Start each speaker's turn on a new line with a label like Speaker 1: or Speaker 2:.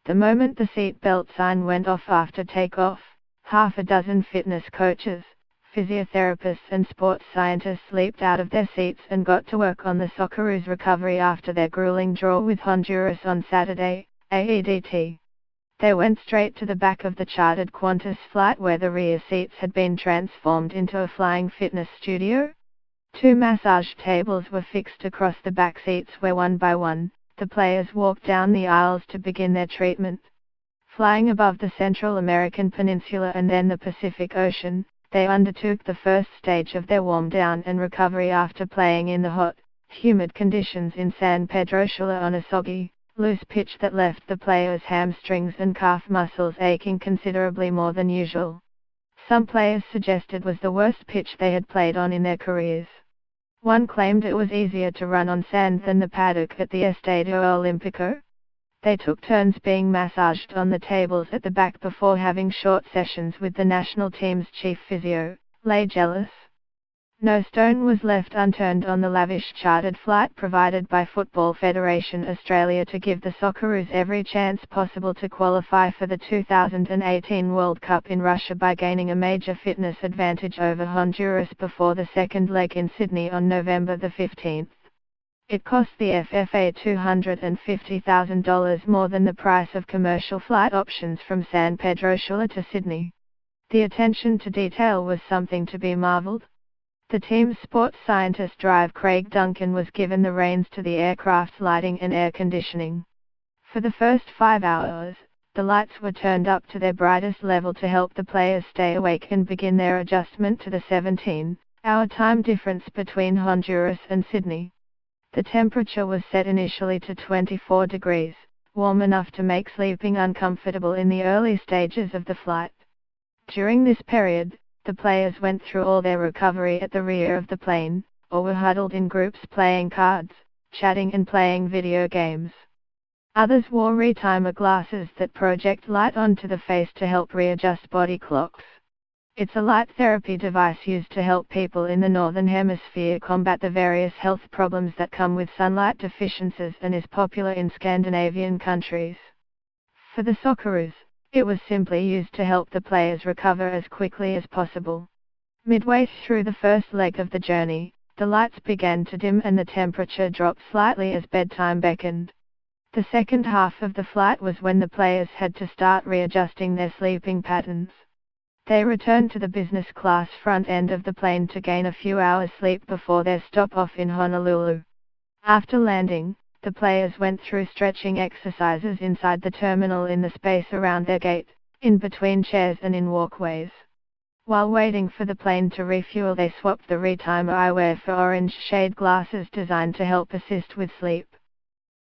Speaker 1: The moment the seat belt sign went off after takeoff, half a dozen fitness coaches, physiotherapists and sports scientists leaped out of their seats and got to work on the Socceroos' recovery after their grueling draw with Honduras on Saturday, AEDT. They went straight to the back of the chartered Qantas flight where the rear seats had been transformed into a flying fitness studio. 2 massage tables were fixed across the back seats where one by one, the players walked down the aisles to begin their treatment. Flying above the Central American Peninsula and then the Pacific Ocean, they undertook the first stage of their warm-down and recovery after playing in the hot, humid conditions in San Pedro Sula on a soggy, loose pitch that left the players' hamstrings and calf muscles aching considerably more than usual. Some players suggested it was the worst pitch they had played on in their careers. One claimed it was easier to run on sand than the paddock at the Estadio Olímpico. They took turns being massaged on the tables at the back before having short sessions with the national team's chief physio, Lay Jealous. No stone was left unturned on the lavish chartered flight provided by Football Federation Australia to give the Socceroos every chance possible to qualify for the 2018 World Cup in Russia by gaining a major fitness advantage over Honduras before the second leg in Sydney on November the 15th. It cost the FFA $250,000 more than the price of commercial flight options from San Pedro Sula to Sydney. The attention to detail was something to be marvelled. The team's sports scientist drive Craig Duncan was given the reins to the aircraft's lighting and air conditioning. For the first 5 hours, the lights were turned up to their brightest level to help the players stay awake and begin their adjustment to the 17-hour time difference between Honduras and Sydney. The temperature was set initially to 24 degrees, warm enough to make sleeping uncomfortable in the early stages of the flight. During this period, the players went through all their recovery at the rear of the plane, or were huddled in groups playing cards, chatting and playing video games. Others wore retimer glasses that project light onto the face to help readjust body clocks. It's a light therapy device used to help people in the Northern Hemisphere combat the various health problems that come with sunlight deficiencies and is popular in Scandinavian countries. For the Socceroos, it was simply used to help the players recover as quickly as possible. Midway through the first leg of the journey, the lights began to dim and the temperature dropped slightly as bedtime beckoned. The second half of the flight was when the players had to start readjusting their sleeping patterns. They returned to the business class front end of the plane to gain a few hours sleep before their stop-off in Honolulu. After landing, the players went through stretching exercises inside the terminal in the space around their gate, in between chairs and in walkways. While waiting for the plane to refuel, they swapped the retimer eyewear for orange shade glasses designed to help assist with sleep.